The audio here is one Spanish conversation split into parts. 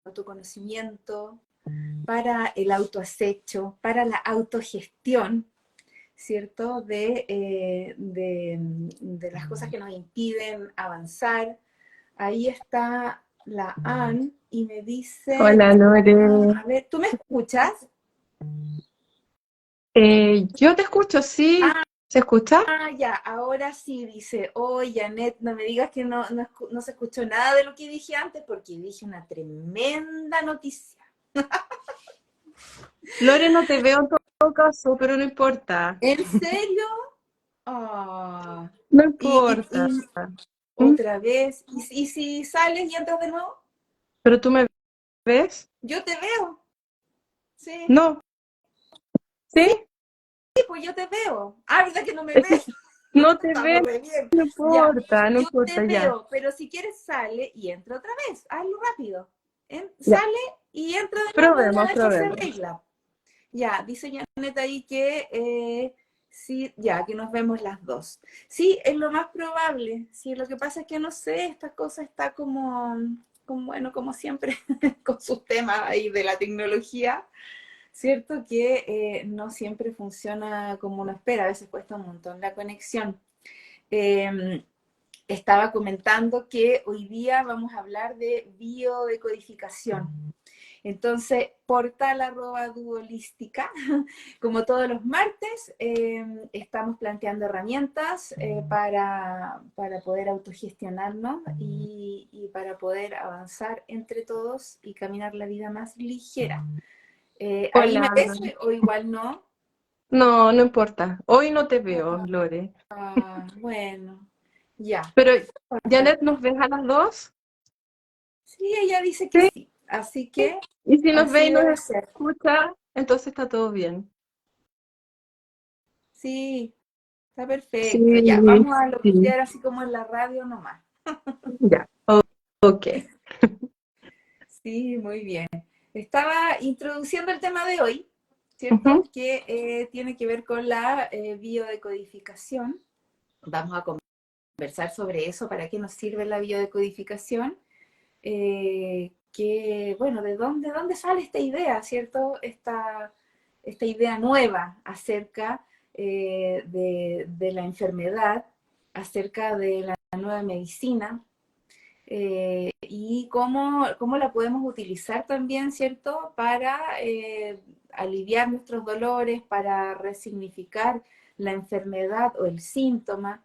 autoconocimiento, para el autoacecho, para la autogestión, ¿cierto? De las cosas que nos impiden avanzar. Ahí está la Ann y me dice, Hola Lore. a ver, ¿tú me escuchas? Yo te escucho, sí. Ah, ¿Se escucha? ya, ahora sí, dice, oye, Janet, no me digas que no se escuchó nada de lo que dije antes, porque dije una tremenda noticia. Lore, no te veo en todo caso, pero no importa. ¿En serio? Ah, No y, importa. ¿Mm? otra vez, ¿y si sales y entras de nuevo? ¿Pero tú me ves? Yo te veo, sí, No. sí, ¿Sí? pues yo te veo. Ah, ¿verdad que no me Es que ves? no te Estamos ves, re bien. no Ya, importa, no yo te importa, ya. veo, pero si quieres sale y entra otra vez. Hazlo rápido. Ya. Sale y entra de nuevo y Probemos, ya eso se probemos. arregla. Ya, dice Janet ahí que sí, ya, que nos vemos las dos. Sí, es lo más probable. Sí, lo que pasa es que no sé, esta cosa está bueno, como siempre, con sus temas ahí de la tecnología. Cierto que no siempre funciona como uno espera, a veces cuesta un montón la conexión. Eh, Estaba comentando que hoy día vamos a hablar de biodecodificación. Entonces, portal@duolística, como todos los martes, estamos planteando herramientas para poder autogestionarnos y para poder avanzar entre todos y caminar la vida más ligera. ¿Ahí me Hola. ves o igual no? No, no importa. Hoy no te veo, Lore. Ah, bueno, ya. Pero, Importa. ¿Janet nos ves a las dos? Sí, ella dice que Sí. sí. Así que Y si nos ve así y nos debe ser. escucha, entonces está todo bien. Sí, está Sí, perfecto. Ya, vamos a sí. locutear así como en la radio nomás. Ya. Ok. Sí, muy bien. Estaba introduciendo el tema de hoy, ¿cierto? Ujú. Que tiene que ver con la biodecodificación. Vamos a conversar sobre eso, para qué nos sirve la biodecodificación. Bueno, ¿de dónde sale esta idea, ¿cierto? Esta idea nueva acerca de la enfermedad, acerca de la nueva medicina, y cómo la podemos utilizar también, ¿cierto? Para aliviar nuestros dolores, para resignificar la enfermedad o el síntoma.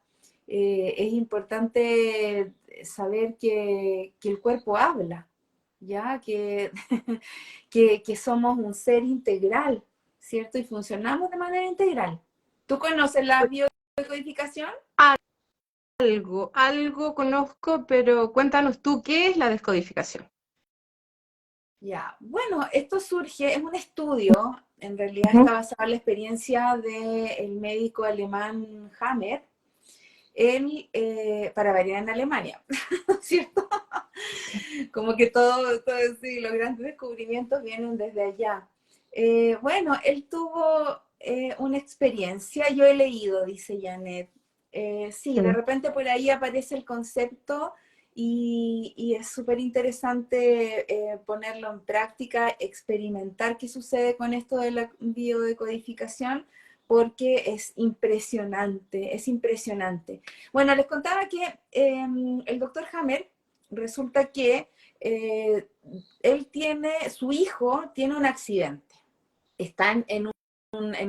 Es importante saber que el cuerpo habla, ¿ya? Que somos un ser integral, ¿cierto? Y funcionamos de manera integral. ¿Tú conoces la biodecodificación? Algo conozco, pero cuéntanos tú, ¿qué es la descodificación? Ya, bueno, esto surge, es un estudio, en realidad Ujú. está basado en la experiencia del médico alemán Hammer, él, para variar en Alemania, ¿cierto? Como que sí, los grandes descubrimientos vienen desde allá. Bueno, él tuvo una experiencia, yo he leído, dice Janet. Sí, de Mm. repente por ahí aparece el concepto y es súper interesante ponerlo en práctica, experimentar qué sucede con esto de la biodecodificación, porque es impresionante, es impresionante. Bueno, les contaba que el doctor Hammer resulta que eh, su hijo tiene un accidente. Están en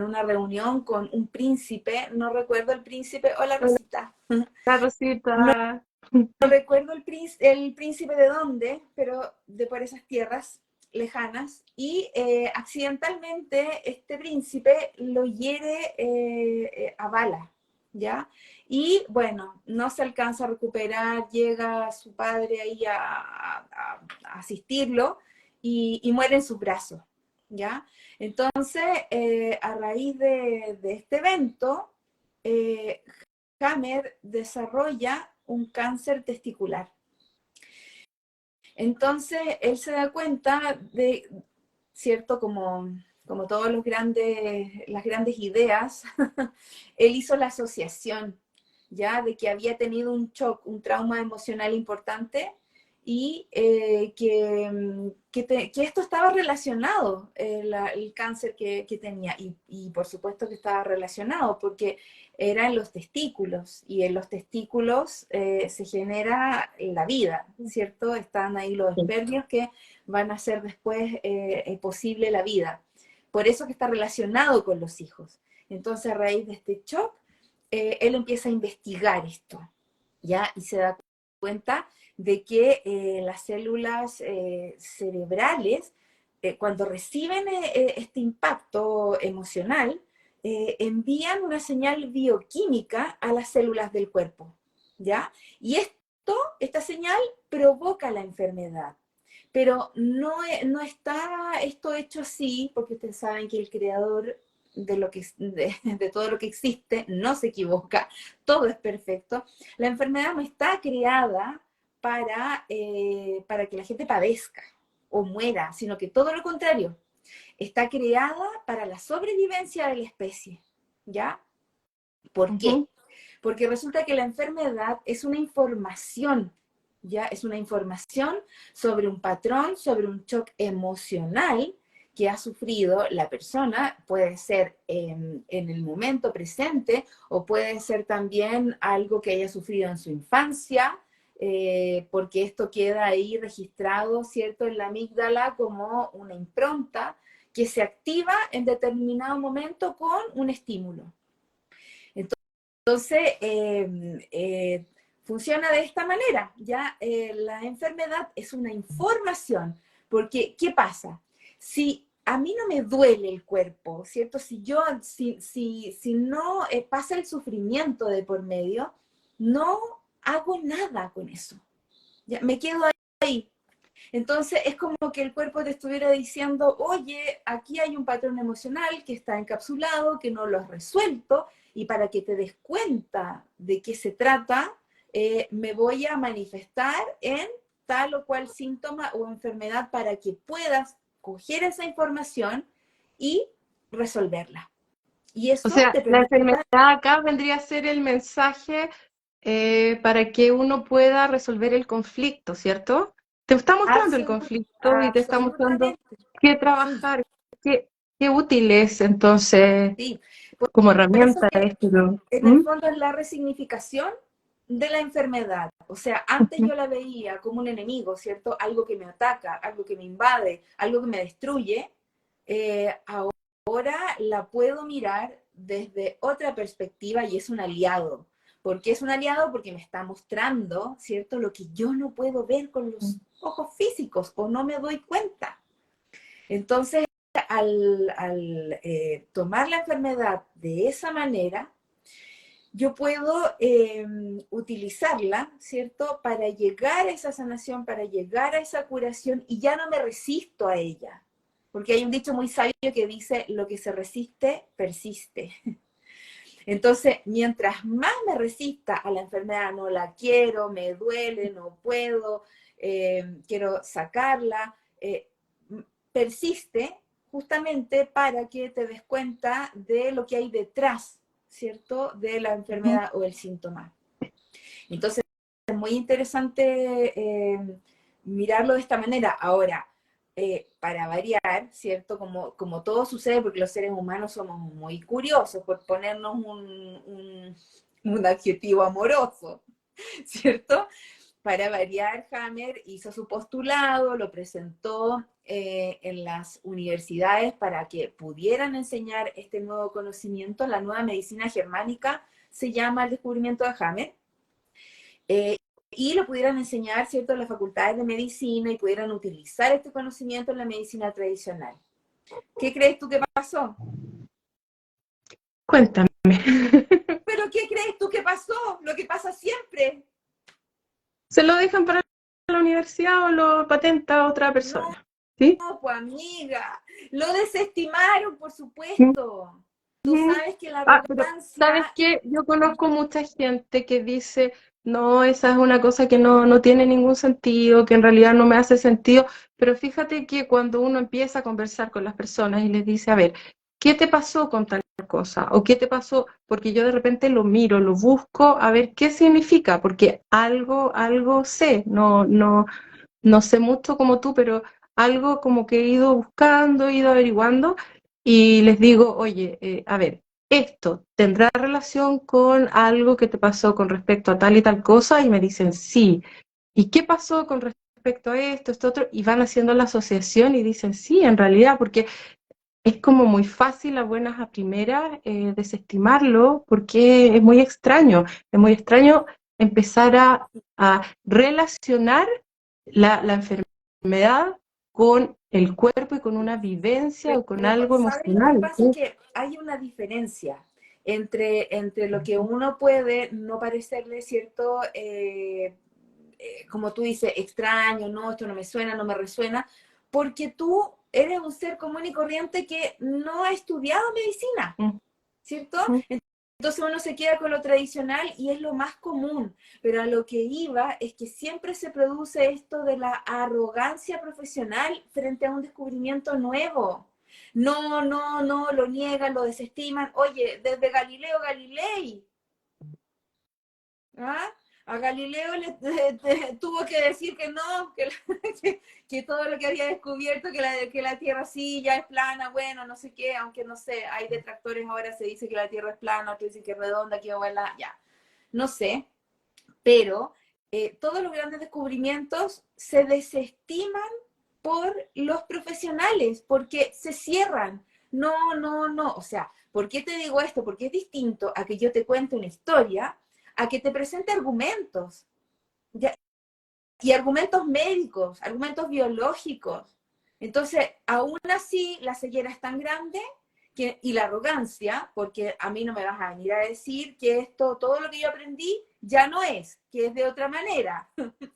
una reunión con un príncipe, no recuerdo el príncipe, hola Hola, Rosita, no Rosita. recuerdo el príncipe de dónde, pero de por esas tierras lejanas, y accidentalmente este príncipe lo hiere a bala, ¿ya? Y bueno, no se alcanza a recuperar, llega su padre ahí a asistirlo y muere en sus brazos, ¿ya? Entonces, a raíz de este evento, eh, Hammer desarrolla un cáncer testicular. Entonces, él se da cuenta de, cierto, como todas las grandes ideas, él hizo la asociación, ya, de que había tenido un shock, un trauma emocional importante, y que esto estaba relacionado, el cáncer que tenía, y por supuesto que estaba relacionado, porque era en los testículos, y en los testículos se genera la vida, ¿cierto? Están ahí los espermios que van a hacer después posible la vida. Por eso que está relacionado con los hijos. Entonces, a raíz de este shock, él empieza a investigar esto, ¿ya? Y se da cuenta de que las células cerebrales, cuando reciben este impacto emocional, envían una señal bioquímica a las células del cuerpo, ¿ya? Y esta señal provoca la enfermedad. Pero no está esto hecho así, porque ustedes saben que el creador de todo lo que existe no se equivoca, todo es perfecto. La enfermedad no está creada para que la gente padezca o muera, sino que todo lo contrario, está creada para la sobrevivencia de la especie, ¿ya? ¿Por qué? Porque resulta que la enfermedad es una información, ¿ya? Es una información sobre un patrón, sobre un shock emocional que ha sufrido la persona, puede ser en el momento presente o puede ser también algo que haya sufrido en su infancia, porque esto queda ahí registrado, ¿cierto?, en la amígdala como una impronta que se activa en determinado momento con un estímulo. Entonces, funciona de esta manera, ¿ya? La enfermedad es una información, porque, ¿qué pasa? Si a mí no me duele el cuerpo, ¿cierto? Si no pasa el sufrimiento de por medio, no hago nada con eso, ¿ya? Me quedo ahí. Entonces es como que el cuerpo te estuviera diciendo, oye, aquí hay un patrón emocional que está encapsulado, que no lo has resuelto, y para que te des cuenta de qué se trata, me voy a manifestar en tal o cual síntoma o enfermedad para que puedas coger esa información y resolverla. Y O eso sea, te la permite... enfermedad acá vendría a ser el mensaje para que uno pueda resolver el conflicto, ¿cierto? Te está mostrando el conflicto y te está mostrando Absolutamente, qué sí, trabajar, qué útil es entonces sí. como Por eso herramienta que esto. ¿No? en el ¿Mm? fondo es la resignificación de la enfermedad. O sea, antes yo la veía como un enemigo, ¿cierto? Algo que me ataca, algo que me invade, algo que me destruye. Ahora la puedo mirar desde otra perspectiva y es un aliado. ¿Por qué es un aliado? Porque me está mostrando, ¿cierto? Lo que yo no puedo ver con los ojos físicos o no me doy cuenta. Entonces, al tomar la enfermedad de esa manera, yo puedo utilizarla, ¿cierto? Para llegar a esa sanación, para llegar a esa curación y ya no me resisto a ella. Porque hay un dicho muy sabio que dice, lo que se resiste, persiste. Entonces, mientras más me resista a la enfermedad, no la quiero, me duele, no puedo, quiero sacarla, persiste justamente para que te des cuenta de lo que hay detrás, ¿cierto?, de la enfermedad o el síntoma. Entonces, es muy interesante mirarlo de esta manera. Ahora, para variar, ¿cierto? Como todo sucede, porque los seres humanos somos muy curiosos, por ponernos un adjetivo amoroso, ¿cierto? Para variar, Hammer hizo su postulado, lo presentó en las universidades para que pudieran enseñar este nuevo conocimiento. La nueva medicina germánica se llama el descubrimiento de Hammer. Y lo pudieran enseñar, ¿cierto?, en las facultades de medicina y pudieran utilizar este conocimiento en la medicina tradicional. ¿Qué crees tú que pasó? Cuéntame. ¿Pero qué crees tú que pasó? Lo que pasa siempre. Se lo dejan para la universidad o lo patenta otra No, persona. ¿Sí? pues amiga, lo desestimaron, por Mm, supuesto. Tú mm. sabes que la Ah, pero ¿sabes arrogancia... qué? Yo conozco mucha gente que dice, no, esa es una cosa que no tiene ningún sentido, que en realidad no me hace sentido, pero fíjate que cuando uno empieza a conversar con las personas y les dice, a ver, ¿qué te pasó con tal cosa? ¿O qué te pasó? Porque yo de repente lo miro, lo busco, a ver qué significa, porque algo sé, no. no sé mucho como tú, pero algo como que he ido buscando, he ido averiguando y les digo, oye, a ver, ¿esto tendrá relación con algo que te pasó con respecto a tal y tal cosa? Y me dicen, sí. ¿Y qué pasó con respecto a esto, esto otro? Y van haciendo la asociación y dicen, sí, en realidad, porque es como muy fácil a buenas a primeras desestimarlo, porque es muy extraño empezar a relacionar la enfermedad con el cuerpo y con una vivencia o con Pero, algo ¿sabes lo que emocional. pasa? Que hay una diferencia entre lo que uno puede no parecerle, ¿cierto? Como tú dices, extraño, no, esto no me suena, no me resuena, porque tú eres un ser común y corriente que no ha estudiado medicina, Mm, ¿cierto? mm. Entonces uno se queda con lo tradicional y es lo más común, pero a lo que iba es que siempre se produce esto de la arrogancia profesional frente a un descubrimiento nuevo. No, no, no, lo niegan, lo desestiman. Oye, desde Galileo Galilei, ¿ah? A Galileo tuvo que decir que no, que todo lo que había descubierto, que la Tierra sí ya es plana, bueno, no sé qué, aunque no sé, hay detractores ahora, se dice que la Tierra es plana, otros dicen que es redonda, que vuela, ya, no sé, pero todos los grandes descubrimientos se desestiman por los profesionales, porque se cierran. No, no, no. O sea, ¿por qué te digo esto? Porque es distinto a que yo te cuente una historia, a que te presente argumentos. ¿Ya? Y argumentos médicos, argumentos biológicos. Entonces, aún así, la ceguera es tan grande y la arrogancia, porque a mí no me vas a venir a decir que esto, todo lo que yo aprendí, ya no es, que es de otra manera.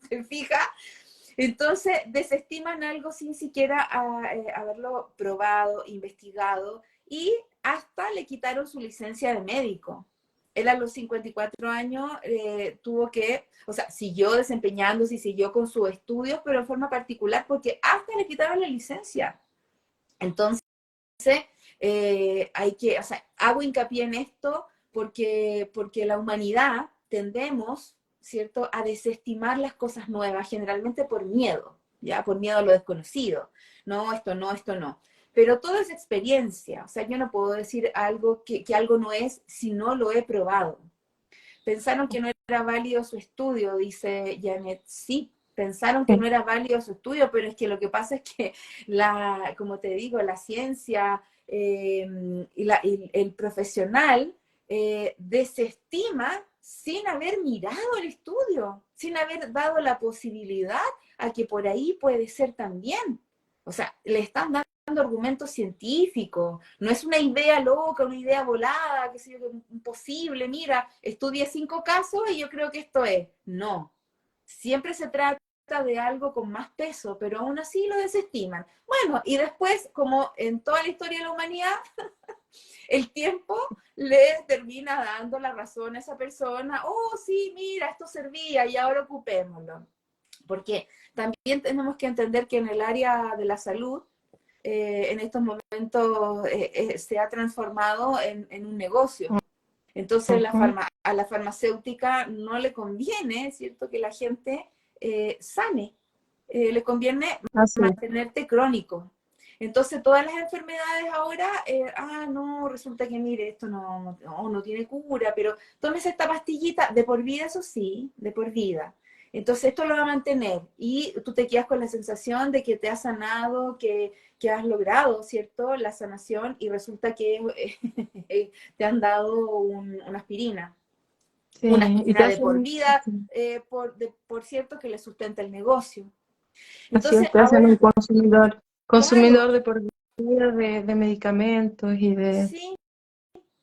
¿Se fija? Entonces, desestiman algo sin siquiera haberlo probado, investigado, y hasta le quitaron su licencia de médico. Él a los 54 años tuvo que, o sea, siguió desempeñándose y siguió con sus estudios, pero en forma particular, porque hasta le quitaron la licencia. Entonces, hay que, o sea, hago hincapié en esto porque la humanidad tendemos, ¿cierto?, a desestimar las cosas nuevas, generalmente por miedo, ¿ya? Por miedo a lo desconocido. No, esto no, esto no. Pero todo es experiencia, o sea, yo no puedo decir algo que algo no es si no lo he probado. Pensaron que no era válido su estudio, dice Janet. Sí, pensaron que no Sí. era válido su estudio, pero es que lo que pasa es que, como te digo, la ciencia y el profesional desestima sin haber mirado el estudio, sin haber dado la posibilidad a que por ahí puede ser también. O sea, le están dando argumentos científicos, no es una idea loca, una idea volada, que sé yo, imposible, mira, estudié 5 casos y yo creo que esto es. No, siempre se trata de algo con más peso, pero aún así lo desestiman. Bueno, y después, como en toda la historia de la humanidad, el tiempo le termina dando la razón a esa persona, oh sí, mira, esto servía y ahora ocupémoslo. Porque también tenemos que entender que en el área de la salud, en estos momentos se ha transformado en un negocio. Entonces Ujú. a la farmacéutica no le conviene, ¿cierto?, que la gente sane. Le conviene Así es. mantenerte crónico. Entonces todas las enfermedades ahora, no, resulta que mire, esto no tiene cura, pero tómese esta pastillita de por vida, eso sí, de por vida. Entonces esto lo va a mantener y tú te quedas con la sensación de que te has sanado, que has logrado, ¿cierto?, la sanación, y resulta que te han dado Sí, una y te aspirina de por hacen, vida, sí, por cierto, que le sustenta el negocio. así Entonces, es, te hacen un ahora, consumidor, claro, consumidor de por vida de medicamentos y de... sí,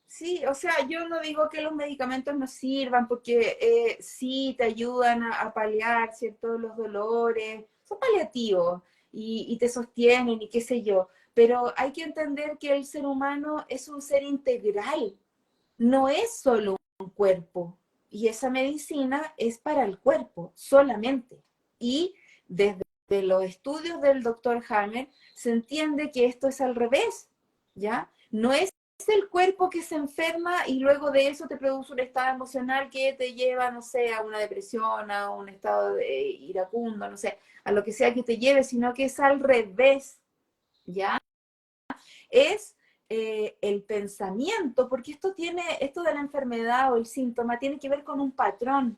sí, o sea, yo no digo que los medicamentos no sirvan porque sí te ayudan a paliar, ¿cierto?, los dolores, son paliativos y te sostienen y qué sé yo, pero hay que entender que el ser humano es un ser integral, no es solo un cuerpo, y esa medicina es para el cuerpo solamente. Y desde los estudios del doctor Hammer se entiende que esto es al revés, ¿ya? No es el cuerpo que se enferma y luego de eso te produce un estado emocional que te lleva, no sé, a una depresión, a un estado iracundo, no sé, a lo que sea que te lleve, sino que es al revés, ¿ya? Es el pensamiento, porque esto de la enfermedad o el síntoma tiene que ver con un patrón,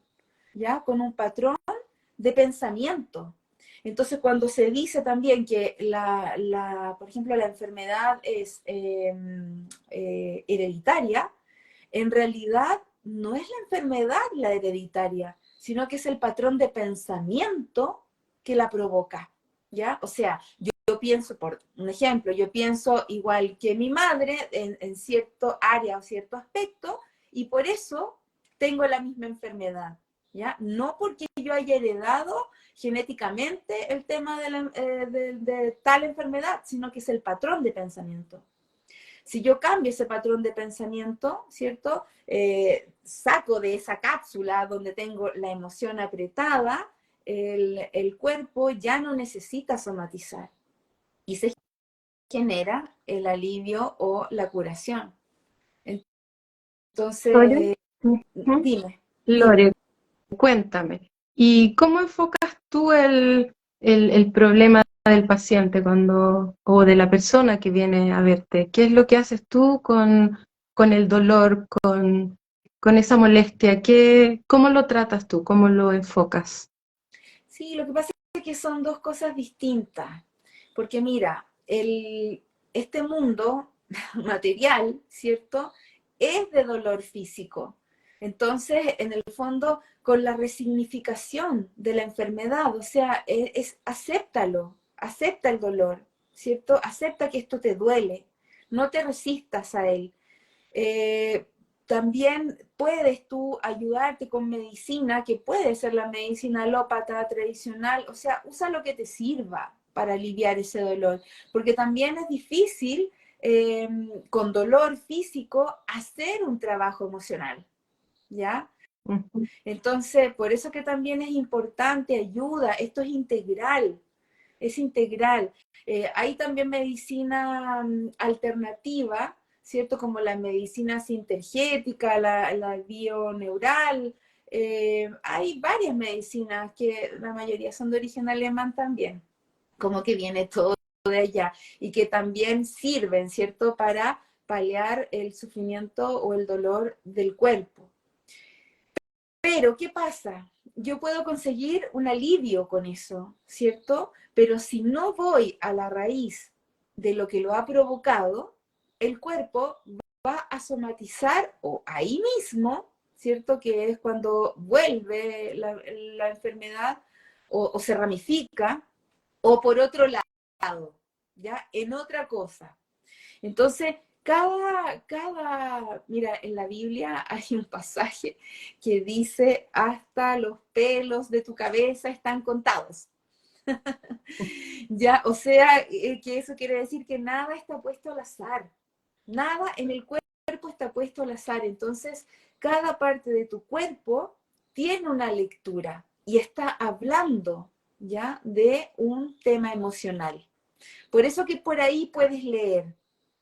¿ya? Con un patrón de pensamiento. Entonces, cuando se dice también que, por ejemplo, la enfermedad es hereditaria, en realidad no es la enfermedad la hereditaria, sino que es el patrón de pensamiento que la provoca, ¿ya? O sea, yo pienso, por un ejemplo, yo pienso igual que mi madre en cierto área o cierto aspecto, y por eso tengo la misma enfermedad, ¿ya? No porque yo haya heredado genéticamente el tema de tal enfermedad, sino que es el patrón de pensamiento. Si yo cambio ese patrón de pensamiento, ¿cierto? Saco de esa cápsula donde tengo la emoción apretada, el cuerpo ya no necesita somatizar y se genera el alivio o la curación. Lore, Entonces, ujú. dime. Lore, cuéntame, ¿y cómo enfocas tú el problema del paciente o de la persona que viene a verte? ¿Qué es lo que haces tú con el dolor, con esa molestia? ¿Cómo lo tratas tú? ¿Cómo lo enfocas? Sí, lo que pasa es que son dos cosas distintas, porque mira, este mundo material, ¿cierto? Es de dolor físico. Entonces, en el fondo, con la resignificación de la enfermedad, o sea, acéptalo, acepta el dolor, ¿cierto? Acepta que esto te duele, no te resistas a él. Eh, También puedes tú ayudarte con medicina, que puede ser la medicina alópata tradicional, o sea, usa lo que te sirva para aliviar ese dolor, porque también es difícil con dolor físico hacer un trabajo emocional, ¿ya? Ujú. Entonces, por eso que también es importante, ayuda, esto es integral, es integral. Hay también medicina alternativa, ¿cierto? Como la medicina sintergética, la bioneural. Hay varias medicinas que la mayoría son de origen alemán también, como que viene todo de allá y que también sirven, ¿cierto? Para paliar el sufrimiento o el dolor del cuerpo. Pero, ¿qué pasa? Yo puedo conseguir un alivio con eso, ¿cierto? Pero si no voy a la raíz de lo que lo ha provocado, el cuerpo va a somatizar o ahí mismo, ¿cierto? Que es cuando vuelve la enfermedad o se ramifica, o por otro lado, ¿ya? En otra cosa. Entonces, mira, en la Biblia hay un pasaje que dice, hasta los pelos de tu cabeza están contados. Ya, o sea, que eso quiere decir que nada está puesto al azar. Nada en el cuerpo está puesto al azar. Entonces, cada parte de tu cuerpo tiene una lectura y está hablando, ¿ya? De un tema emocional. Por eso que por ahí puedes leer.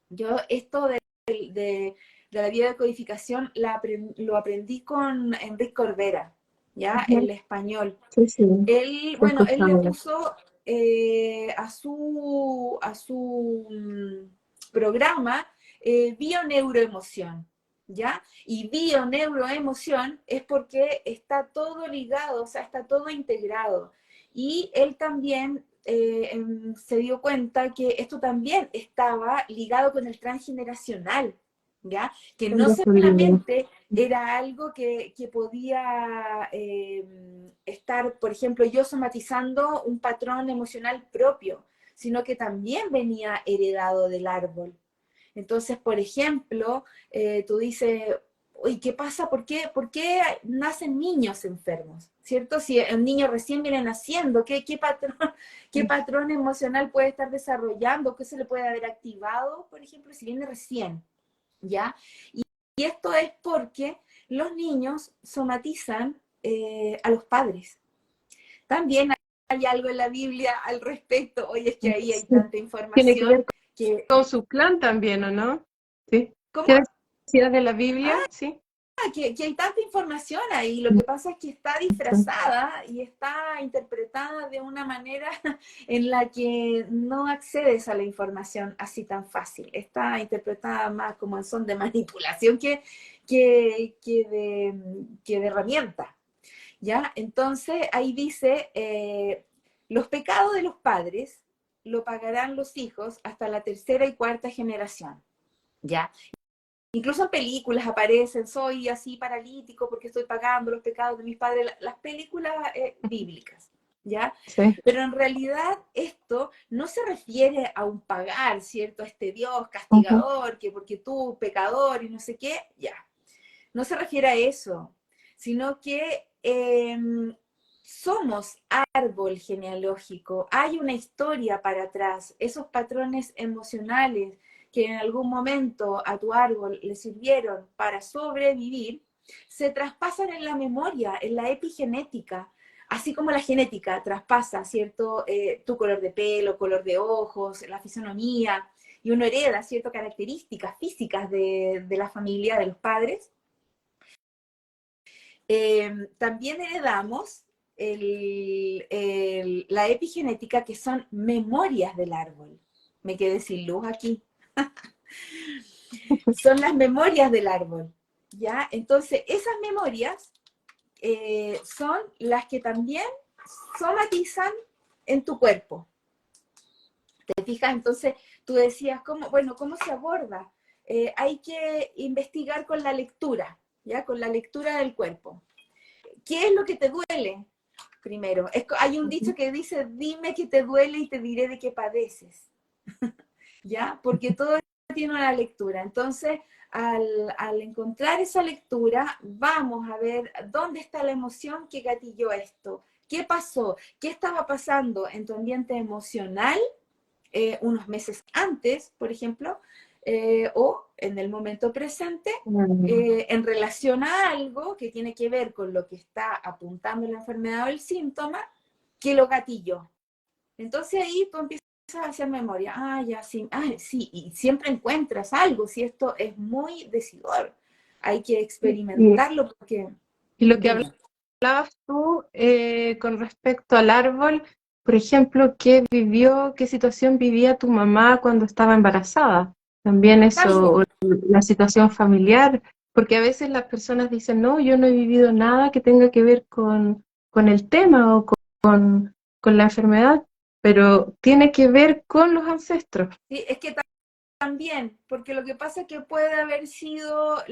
Yo esto de la biodecodificación lo aprendí con Enrique Corbera, ¿ya? Ujú. El español. Sí, sí, Él, he bueno, él le escuchado. puso a su programa bioneuroemoción, ¿ya? Y bioneuroemoción es porque está todo ligado, o sea, está todo integrado. Y él también se dio cuenta que esto también estaba ligado con el transgeneracional, ¿ya? Que no Tengo su libro. solamente era algo que podía estar, por ejemplo, yo somatizando un patrón emocional propio, sino que también venía heredado del árbol. Entonces, por ejemplo, tú dices, uy, ¿qué pasa? ¿Por qué nacen niños enfermos? ¿Cierto? Si el niño recién viene naciendo, qué patrón emocional puede estar desarrollando? ¿Qué se le puede haber activado, por ejemplo, si viene recién? ¿Ya? Y esto es porque los niños somatizan a los padres. También hay algo en la Biblia al respecto. Oye, es que ahí hay Sí. tanta Tiene que ver información que con su clan también, ¿o no? Sí. ¿Cómo? ¿Qué decías de la Biblia? Sí. Que hay tanta información ahí, lo que pasa es que está disfrazada y está interpretada de una manera en la que no accedes a la información así tan fácil. Está interpretada más como en son de manipulación que de herramienta, ¿ya? Entonces ahí dice, los pecados de los padres lo pagarán los hijos hasta la tercera y cuarta generación, ¿ya? Incluso en películas aparecen, soy así paralítico porque estoy pagando los pecados de mis padres, las películas bíblicas, ¿ya? Sí. Pero en realidad esto no se refiere a un pagar, ¿cierto? A este Dios castigador, que porque tú, pecador y no sé qué, ya. No se refiere a eso, sino que somos árbol genealógico, hay una historia para atrás, esos patrones emocionales que en algún momento a tu árbol le sirvieron para sobrevivir, se traspasan en la memoria, en la epigenética, así como la genética traspasa, ¿cierto? Tu color de pelo, color de ojos, la fisonomía, y uno hereda, ¿cierto? Características físicas de la familia, de los padres. También heredamos la epigenética, que son memorias del árbol. Me quedé sin luz aquí. Son las memorias del árbol, ¿ya? Entonces, esas memorias son las que también somatizan en tu cuerpo. ¿Te fijas? Entonces, tú decías, ¿cómo se aborda? Hay que investigar con la lectura, ¿ya? Con la lectura del cuerpo. ¿Qué es lo que te duele? Primero, hay un dicho que dice, dime qué te duele y te diré de qué padeces, ¿ya? Porque todo tiene una lectura. Entonces, al encontrar esa lectura, vamos a ver dónde está la emoción que gatilló esto, qué pasó, qué estaba pasando en tu ambiente emocional unos meses antes, por ejemplo, o en el momento presente, en relación a algo que tiene que ver con lo que está apuntando la enfermedad o el síntoma, que lo gatilló. Entonces ahí tú empiezas a hacer memoria. Ya, sí, sí, y siempre encuentras algo, si esto es muy decidor. Hay que Y, experimentarlo porque... y lo que Dime. hablabas tú con respecto al árbol, por ejemplo, qué situación vivía tu mamá cuando estaba embarazada? También eso, o También. la situación familiar, porque a veces las personas dicen, no, yo no he vivido nada que tenga que ver con el tema o con la enfermedad, pero tiene que ver con los ancestros. Sí, es que también, porque lo que pasa es que puede haber sido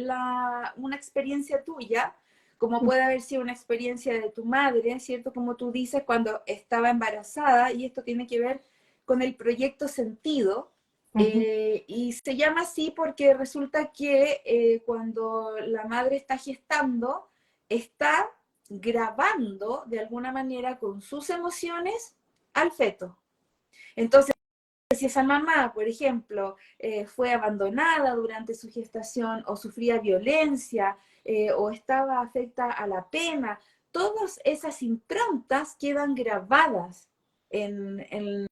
una experiencia tuya, como puede haber sido una experiencia de tu madre, ¿cierto? Como tú dices, cuando estaba embarazada, y esto tiene que ver con el proyecto Sentido, Ujú. y se llama así porque resulta que cuando la madre está gestando, está grabando de alguna manera con sus emociones al feto. Entonces, si esa mamá, por ejemplo, fue abandonada durante su gestación o sufría violencia o estaba afecta a la pena, todas esas improntas quedan grabadas en el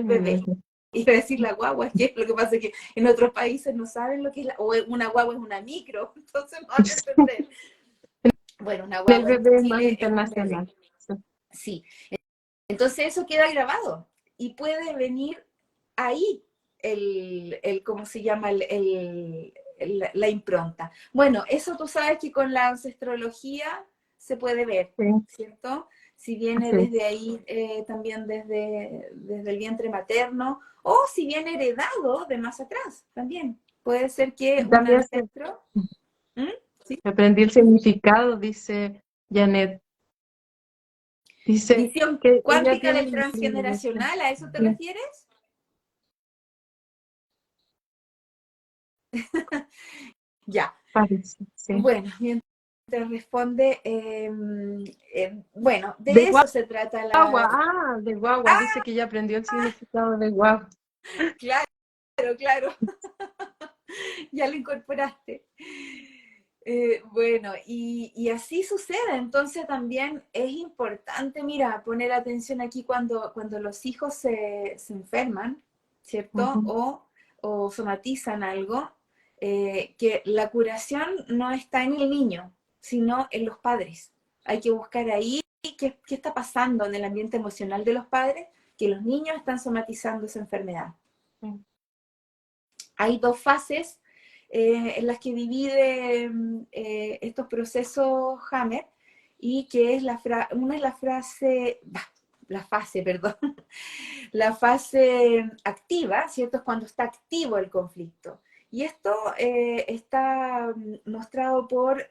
bebé. Mm. Y decir la guagua, es que lo que pasa es que en otros países no saben lo que es o una guagua es una micro, entonces no van a entender. Bueno, una El guagua en bebé es más Chile es un bebé. internacional. Sí. Sí, entonces eso queda grabado y puede venir ahí ¿cómo se llama? La impronta. Bueno, eso tú sabes que con la ancestrología se puede ver, Sí, ¿cierto? Si viene así es. desde ahí, también desde el vientre materno, o si viene heredado de más atrás, también. Puede ser que Y un también ancestro... ¿Mm? ¿Sí? aprendí el significado, dice Janet. Dice Visión que ella cuántica tiene del la experiencia. transgeneracional, ¿a eso te Sí, refieres? Ya. parece, sí. Bueno, mientras responde, bueno, De de eso se trata guagua, la... de guagua. Dice que ya aprendió el significado de guagua. Claro, claro, ya lo incorporaste. Bueno, y así sucede, entonces también es importante, mira, poner atención aquí cuando los hijos se enferman, ¿cierto? Ujú. O somatizan algo, que la curación no está en el niño, sino en los padres. Hay que buscar ahí qué está pasando en el ambiente emocional de los padres, que los niños están somatizando esa enfermedad. Sí. Hay dos fases en las que divide estos procesos Hammer, y que es una es la fase, perdón, la fase activa, ¿cierto? Es cuando está activo el conflicto. Y esto está mostrado por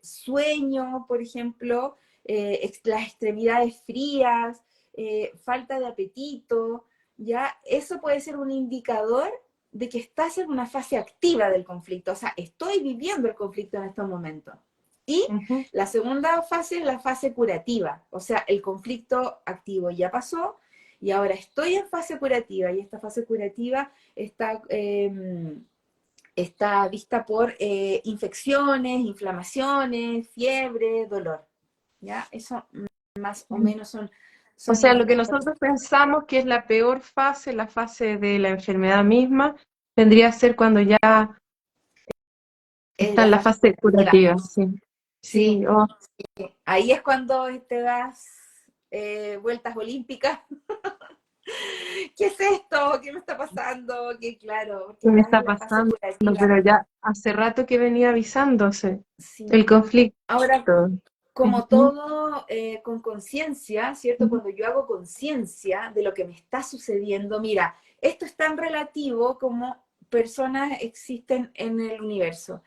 sueño, por ejemplo, las extremidades frías, falta de apetito, ¿ya? Eso puede ser un indicador de que estás en una fase activa del conflicto, o sea, estoy viviendo el conflicto en estos momentos. Y Ujú. la segunda fase es la fase curativa, o sea, el conflicto activo ya pasó, y ahora estoy en fase curativa, y esta fase curativa está vista por infecciones, inflamaciones, fiebre, dolor. ¿Ya? Eso más o menos O son sea, lo que indicadores. nosotros pensamos que es la peor fase, la fase de la enfermedad misma, vendría a ser cuando ya Es está la en la fase fase curativa. curativa. Sí, Sí, sí, oh, ahí es cuando te das vueltas olímpicas. ¿Qué es esto? ¿Qué me está pasando? Que claro, porque ¿qué me estás está en la fase pasando? curativa. Pero ya hace rato que venía avisándose Sí. el conflicto. Ahora, como Ujú. todo con conciencia, ¿cierto? Cuando yo hago conciencia de lo que me está sucediendo, mira, esto es tan relativo como personas existen en el universo.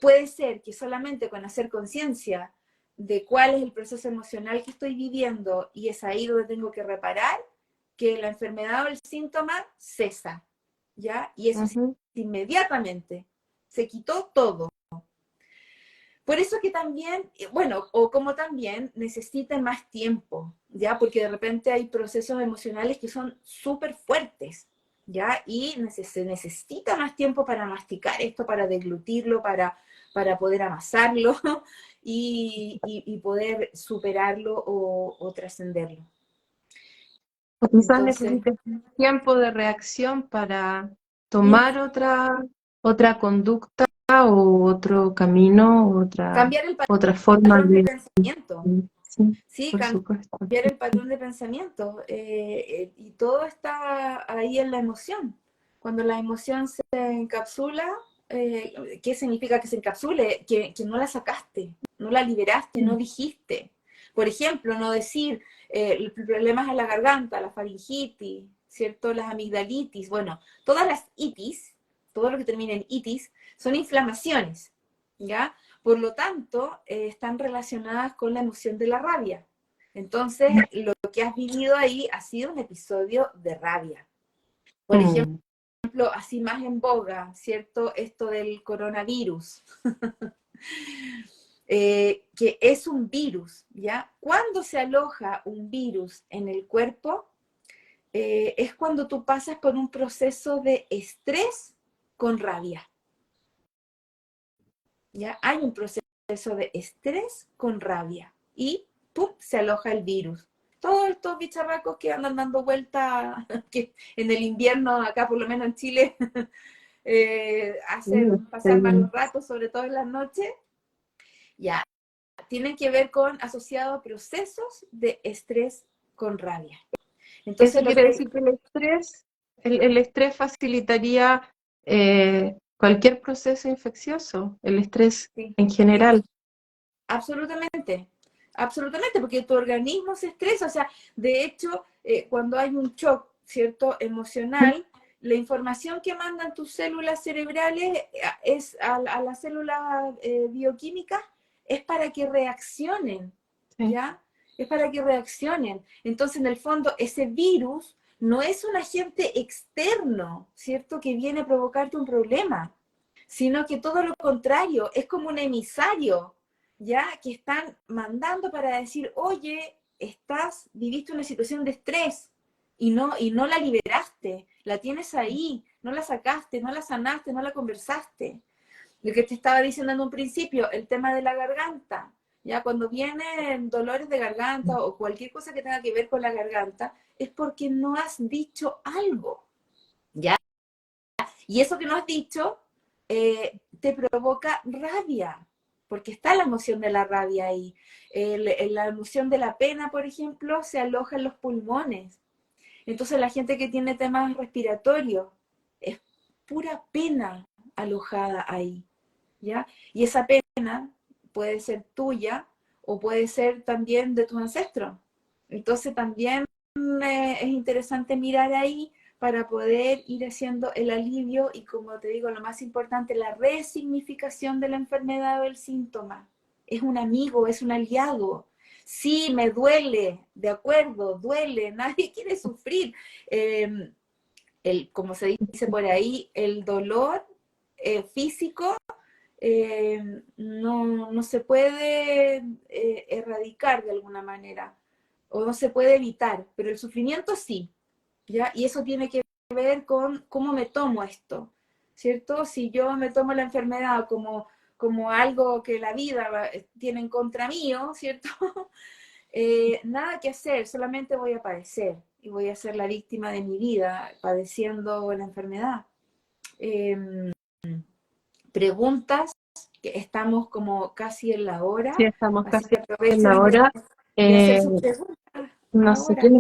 Puede ser que solamente con hacer conciencia de cuál es el proceso emocional que estoy viviendo, y es ahí donde tengo que reparar, que la enfermedad o el síntoma cesa, ¿ya? Y eso sí, Ujú. inmediatamente se quitó todo. Por eso que también, bueno, o como también necesita más tiempo, ¿ya? Porque de repente hay procesos emocionales que son súper fuertes, ¿ya? Y se necesita más tiempo para masticar esto, para deglutirlo, para poder amasarlo y poder superarlo o trascenderlo. O quizás Entonces, necesites tiempo de reacción para mm, tomar otra conducta o otro camino, cambiar el otra forma patrón de de... pensamiento, Sí, ¿sí? por supuesto. Cambiar el patrón de pensamiento, y todo está ahí en la emoción. Cuando la emoción se encapsula, ¿qué significa que se encapsule? Que no la sacaste, no la liberaste, no dijiste. Por ejemplo, no decir problemas en la garganta, la faringitis, ¿cierto? Las amigdalitis, bueno, todas las itis, todo lo que termina en itis, son inflamaciones, ¿ya? Por lo tanto, están relacionadas con la emoción de la rabia. Entonces, lo que has vivido ahí ha sido un episodio de rabia. Por ejemplo, Mm. así más en boga, ¿cierto? Esto del coronavirus, que es un virus, ¿ya? Cuando se aloja un virus en el cuerpo, es cuando tú pasas por un proceso de estrés con rabia, ¿ya? Hay un proceso de estrés con rabia y ¡pum! Se aloja el virus. Todos estos bicharracos que andan dando vuelta, que en el invierno, acá por lo menos en Chile, Sí, hacen pasar malos ratos, sobre todo en las noches, ya, tienen que ver con asociados a procesos de estrés con rabia. eso Entonces, lo quiere que decir que el estrés facilitaría cualquier proceso infeccioso, el estrés sí, en sí, general. absolutamente, absolutamente, porque tu organismo se estresa, o sea, de hecho, cuando hay un shock, ¿cierto?, emocional, la información que mandan tus células cerebrales a las células bioquímicas, es para que reaccionen, Sí. ¿ya? Es para que reaccionen. Entonces, en el fondo, ese virus no es un agente externo, ¿cierto?, que viene a provocarte un problema, sino que todo lo contrario, es como un emisario, ya que están mandando para decir, oye, viviste una situación de estrés y no la liberaste, la tienes ahí, no la sacaste, no la sanaste, no la conversaste. Lo que te estaba diciendo en un principio, el tema de la garganta, ya cuando vienen dolores de garganta o cualquier cosa que tenga que ver con la garganta, es porque no has dicho algo. ¿ya? Y eso que no has dicho te provoca rabia, porque está la emoción de la rabia ahí. La emoción de la pena, por ejemplo, se aloja en los pulmones. Entonces la gente que tiene temas respiratorios, es pura pena alojada ahí, ¿ya? Y esa pena puede ser tuya o puede ser también de tus ancestros. Entonces también es interesante mirar ahí para poder ir haciendo el alivio y, como te digo, lo más importante, la resignificación de la enfermedad o el síntoma. Es un amigo, es un aliado. Sí, me duele, de acuerdo, duele, nadie quiere sufrir. Como se dice por ahí, el dolor físico no se puede erradicar de alguna manera, o no se puede evitar, pero el sufrimiento sí, ¿ya? Y eso tiene que ver con cómo me tomo esto, ¿cierto? Si yo me tomo la enfermedad como algo que la vida tiene en contra mío, ¿cierto? Nada que hacer, solamente voy a padecer y voy a ser la víctima de mi vida padeciendo la enfermedad. Eh, Preguntas, que estamos como casi en la Sí, hora, estamos así casi que en la aprovechen hora. de hacer Eh, sus preguntas no sé ahora. quién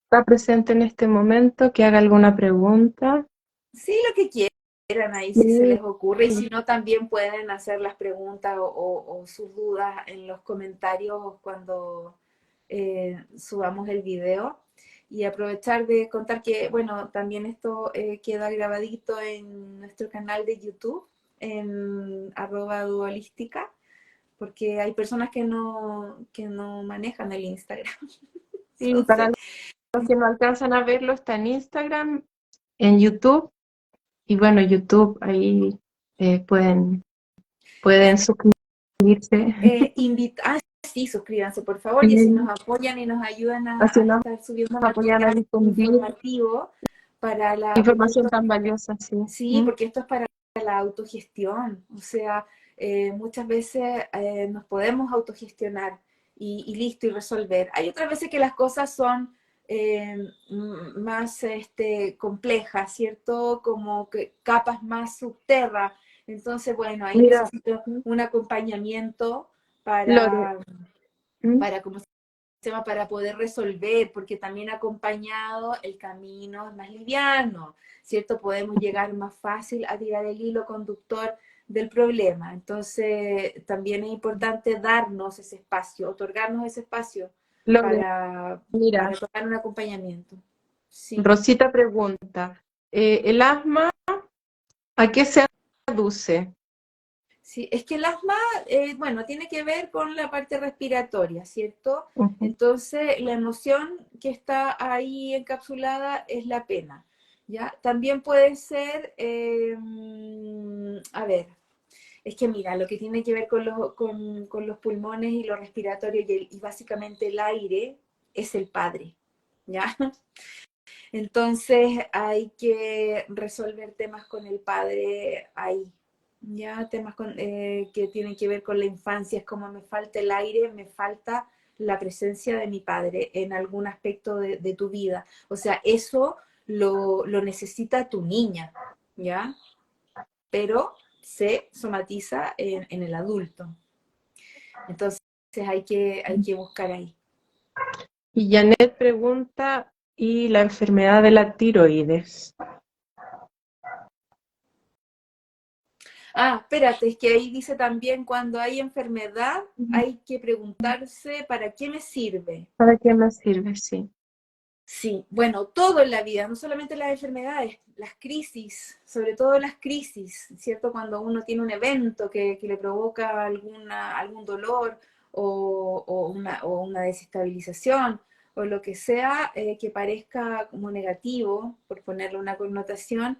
está presente en este momento que haga alguna pregunta. Sí, lo que quieran ahí, si se Sí, les ocurre, y sí. si no, también pueden hacer las preguntas o sus dudas en los comentarios cuando subamos el video. Y aprovechar de contar que, bueno, también esto queda grabadito en nuestro canal de YouTube, en @dualística, porque hay personas que no manejan el Instagram. Sí, para Entonces, los que no alcanzan a verlo, está en Instagram, en YouTube. Y bueno, YouTube, ahí pueden suscribirse. sí, suscríbanse por favor, y así Y nos apoyan y nos ayudan así a nos estar subiendo apoyan a material difundir informativo porque información esto, tan valiosa, sí. sí, porque esto es para la autogestión, o sea, muchas veces nos podemos autogestionar y listo, y resolver. Hay otras veces que las cosas son más complejas, ¿cierto? Como que capas más subterra. Entonces, bueno, ahí Mira, necesito un acompañamiento Lore, para, ¿mm? ¿cómo se llama? Para poder resolver, porque también acompañado el camino es más liviano, ¿cierto? Podemos llegar más fácil a tirar el hilo conductor del problema. Entonces, también es importante darnos ese espacio, otorgarnos ese espacio Lore, para, mira, para tomar un acompañamiento. Sí. Rosita pregunta, ¿el asma a qué se aduce? Sí, es que el asma, bueno, tiene que ver con la parte respiratoria, ¿cierto? Ujú. Entonces, la emoción que está ahí encapsulada es la pena, ¿ya? También puede ser, a ver, es que mira, lo que tiene que ver con los pulmones y lo respiratorio y básicamente el aire es el padre, ¿ya? Entonces hay que resolver temas con el padre ahí, ya temas que tienen que ver con la infancia, es como me falta el aire, me falta la presencia de mi padre en algún aspecto de tu vida. O sea, eso lo necesita tu niña, ¿ya? Pero se somatiza en el adulto. Entonces hay que buscar ahí. Y Janet pregunta, ¿y la enfermedad de la tiroides? Ah, espérate, es que ahí dice también cuando hay enfermedad hay que preguntarse para qué me sirve. ¿Para qué me sirve? Sí. Sí, bueno, todo en la vida, no solamente las enfermedades, las crisis, sobre todo las crisis, ¿cierto? Cuando uno tiene un evento que le provoca algún dolor o una desestabilización o lo que sea que parezca como negativo, por ponerle una connotación,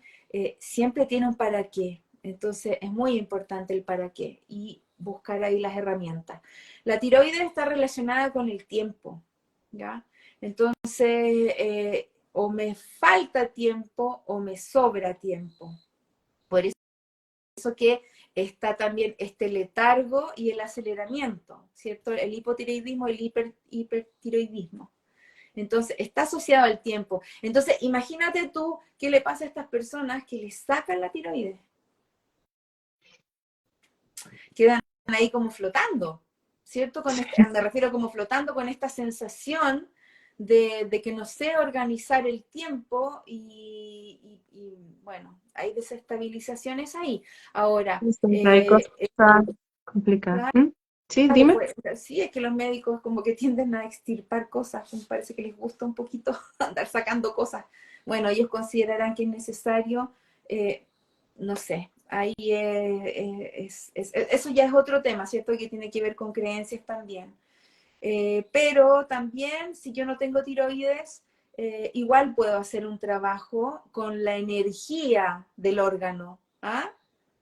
siempre tiene un para qué. Entonces es muy importante el para qué y buscar ahí las herramientas. La tiroides está relacionada con el tiempo, ¿ya? Entonces, o me falta tiempo o me sobra tiempo. Por eso que está también este letargo y el aceleramiento, ¿cierto? El hipotiroidismo y el hipertiroidismo. Entonces, está asociado al tiempo. Entonces, imagínate tú qué le pasa a estas personas que les sacan la tiroides. Quedan ahí como flotando, ¿cierto? Me refiero como flotando con esta sensación de que no sé organizar el tiempo y, bueno, hay desestabilizaciones ahí. Ahora, Siempre hay cosas complicadas. ¿Mm? Sí, claro, dime. pues sí, es que los médicos como que tienden a extirpar cosas, me parece que les gusta un poquito andar sacando cosas. Bueno, ellos considerarán que es necesario, eh, no sé, ahí eso ya es otro tema, ¿cierto? Que tiene que ver con creencias también. Pero también, si yo no tengo tiroides, igual puedo hacer un trabajo con la energía del órgano. ¿Ah?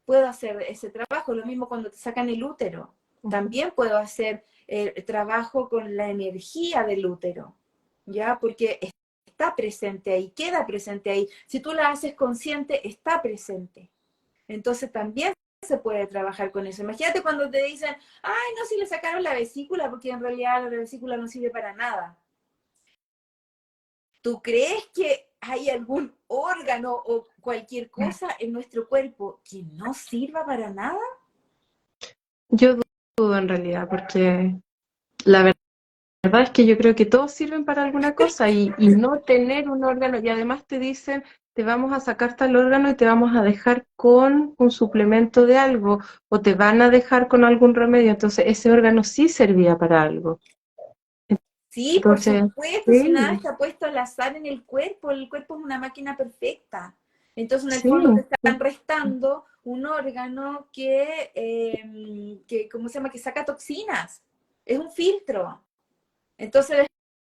Puedo hacer ese trabajo, lo mismo cuando te sacan el útero. También puedo hacer el trabajo con la energía del útero, ¿ya? Porque está presente ahí, queda presente ahí. Si tú la haces consciente, está presente. Entonces también se puede trabajar con eso. Imagínate cuando te dicen, ay, no, si le sacaron la vesícula, porque en realidad la vesícula no sirve para nada. ¿Tú crees que hay algún órgano o cualquier cosa en nuestro cuerpo que no sirva para nada? Yo dudo en realidad, porque la verdad es que yo creo que todos sirven para alguna cosa y no tener un órgano, y además te dicen, te vamos a sacar tal órgano y te vamos a dejar con un suplemento de algo, o te van a dejar con algún remedio, entonces ese órgano sí servía para algo. Sí, por Entonces, supuesto, si nada sí, está puesto al azar en el cuerpo es una máquina perfecta. Entonces, en el sí, fondo te están restando un órgano que ¿cómo se llama? Que saca toxinas. Es un filtro. Entonces,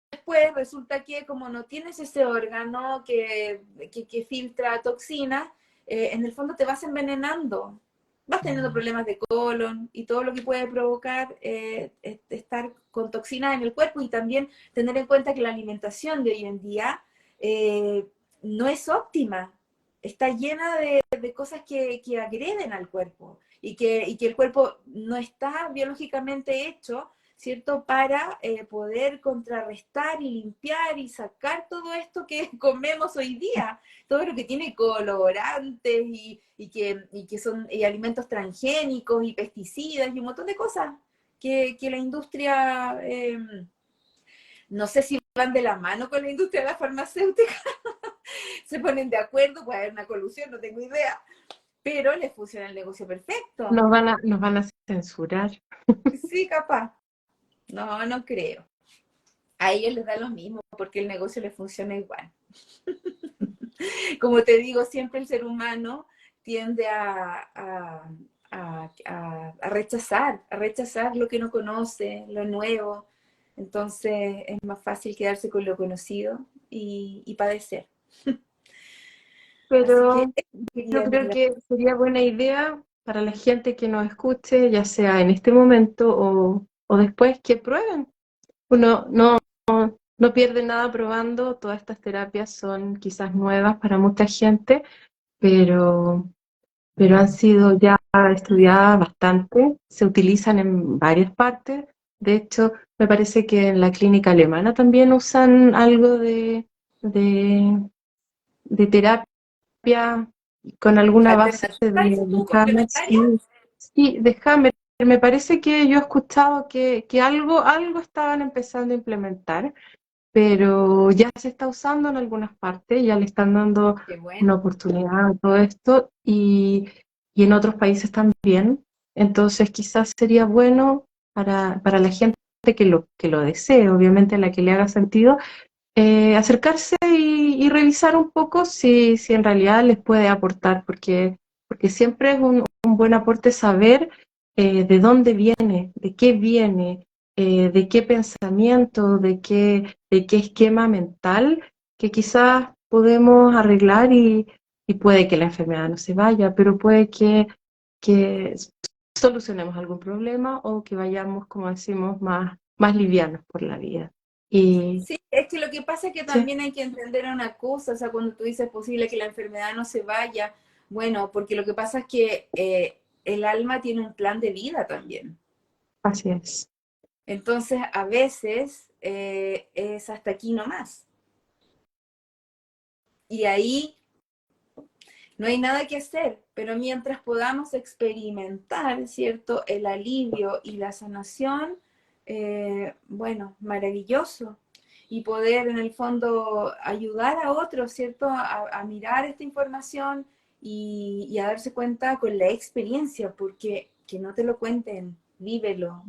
después resulta que como no tienes ese órgano que filtra toxinas, en el fondo te vas envenenando. Vas teniendo problemas de colon y todo lo que puede provocar estar con toxinas en el cuerpo y también tener en cuenta que la alimentación de hoy en día eh, no es óptima. Está llena de cosas que agreden al cuerpo y que el cuerpo no está biológicamente hecho, ¿cierto? Para poder contrarrestar y limpiar y sacar todo esto que comemos hoy día, todo lo que tiene colorantes y que son alimentos transgénicos y pesticidas y un montón de cosas que la industria, no sé si van de la mano con la industria de la farmacéutica, se ponen de acuerdo, puede haber una colusión, no tengo idea, pero les funciona el negocio perfecto. nos van a censurar. Sí, capaz. No, no creo. A ellos les da lo mismo porque el negocio les funciona igual. Como te digo, siempre el ser humano tiende a rechazar lo que no conoce, lo nuevo. Entonces es más fácil quedarse con lo conocido y padecer. Así que Pero yo quería, creo amiga. que sería buena idea para la gente que nos escuche, ya sea en este momento o después, que prueben. Uno no pierde nada probando, todas estas terapias son quizás nuevas para mucha gente, pero, pero han sido ya estudiadas bastante, se utilizan en varias partes. De hecho, me parece que en la clínica alemana también usan algo de, de terapia con alguna base ¿Alternativa, dices de tú, Hammer. complementaria? Sí, sí, de Hammer. Me parece que yo he escuchado que algo estaban empezando a implementar, pero ya se está usando en algunas partes, ya le están dando Qué bueno. una oportunidad a todo esto y en otros países también. Entonces quizás sería bueno para la gente que lo desee, obviamente a la que le haga sentido, acercarse y revisar un poco si en realidad les puede aportar, porque siempre es un buen aporte saber de dónde viene, de qué viene, de qué pensamiento, de qué esquema mental que quizás podemos arreglar y puede que la enfermedad no se vaya, pero puede que solucionemos algún problema o que vayamos, como decimos, más livianos por la vida. Y Sí, es que lo que pasa es que sí, también hay que entender una cosa, o sea, cuando tú dices posible que la enfermedad no se vaya, bueno, porque lo que pasa es que el alma tiene un plan de vida también. así es. Entonces, a veces es hasta aquí nomás. Y ahí no hay nada que hacer, pero mientras podamos experimentar, ¿cierto? El alivio y la sanación, bueno, maravilloso. Y poder en el fondo ayudar a otros, ¿cierto? A mirar esta información y a darse cuenta con la experiencia, porque que no te lo cuenten, vívelo.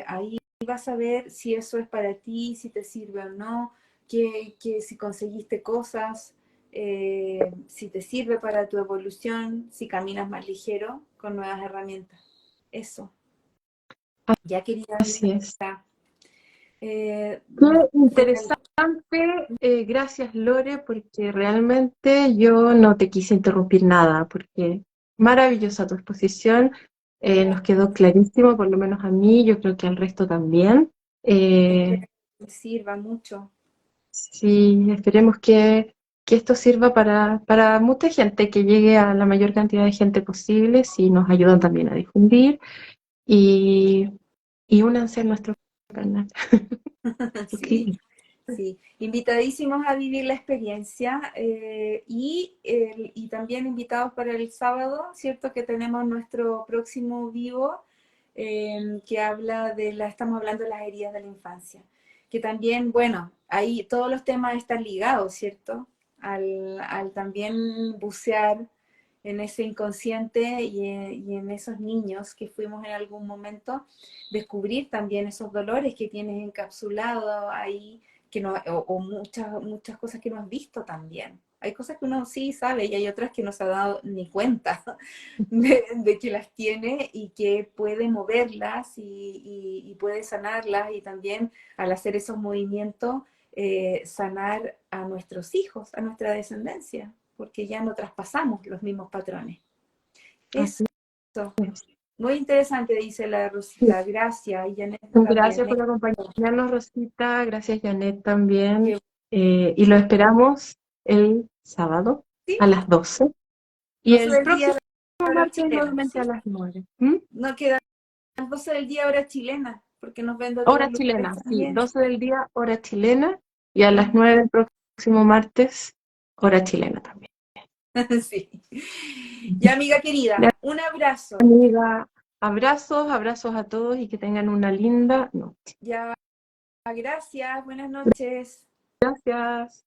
Ahí vas a ver si eso es para ti, si te sirve o no, que si conseguiste cosas, si te sirve para tu evolución, si caminas más ligero con nuevas herramientas. Eso. Ya querida Así es. amiga, eh, Qué fue interesante, gracias Lore, porque realmente yo no te quise interrumpir nada, porque maravillosa tu exposición, nos quedó clarísimo, por lo menos a mí, yo creo que al resto también. espero Eh, que te sirva mucho. sí, esperemos que esto sirva para mucha gente, que llegue a la mayor cantidad de gente posible, si nos ayudan también a difundir y, y únanse a nuestro canal. Sí. Ok. Sí, invitadísimos a vivir la experiencia y también invitados para el sábado, ¿cierto? Que tenemos nuestro próximo vivo que habla estamos hablando de las heridas de la infancia, que también, bueno, ahí todos los temas están ligados, ¿cierto? Al también bucear en ese inconsciente y en esos niños que fuimos en algún momento, descubrir también esos dolores que tienes encapsulado ahí que no, o muchas cosas que no has visto también. Hay cosas que uno sí sabe y hay otras que no se ha dado ni cuenta de que las tiene y que puede moverlas y puede sanarlas y también al hacer esos movimientos sanar a nuestros hijos, a nuestra descendencia, porque ya no traspasamos los mismos patrones. Eso, Así es. muy interesante, dice la Rosita. Gracias, y Janet también. Gracias por acompañarnos, Rosita. Gracias, Janet, también. Que- Y lo esperamos el sábado sí, a las 12 y 12 el del día próximo hora martes chilena, nuevamente a ¿sí? las 9. ¿Mm? No queda las 12 del día hora chilena, porque nos ven de otros Hora lugares chilena, sí, también. 12 del día, hora chilena, y a las Mm. 9 el próximo martes, hora chilena también. Sí. Ya, amiga querida, un abrazo. Amiga, abrazos, abrazos a todos y que tengan una linda noche. Ya, gracias, buenas noches. Gracias.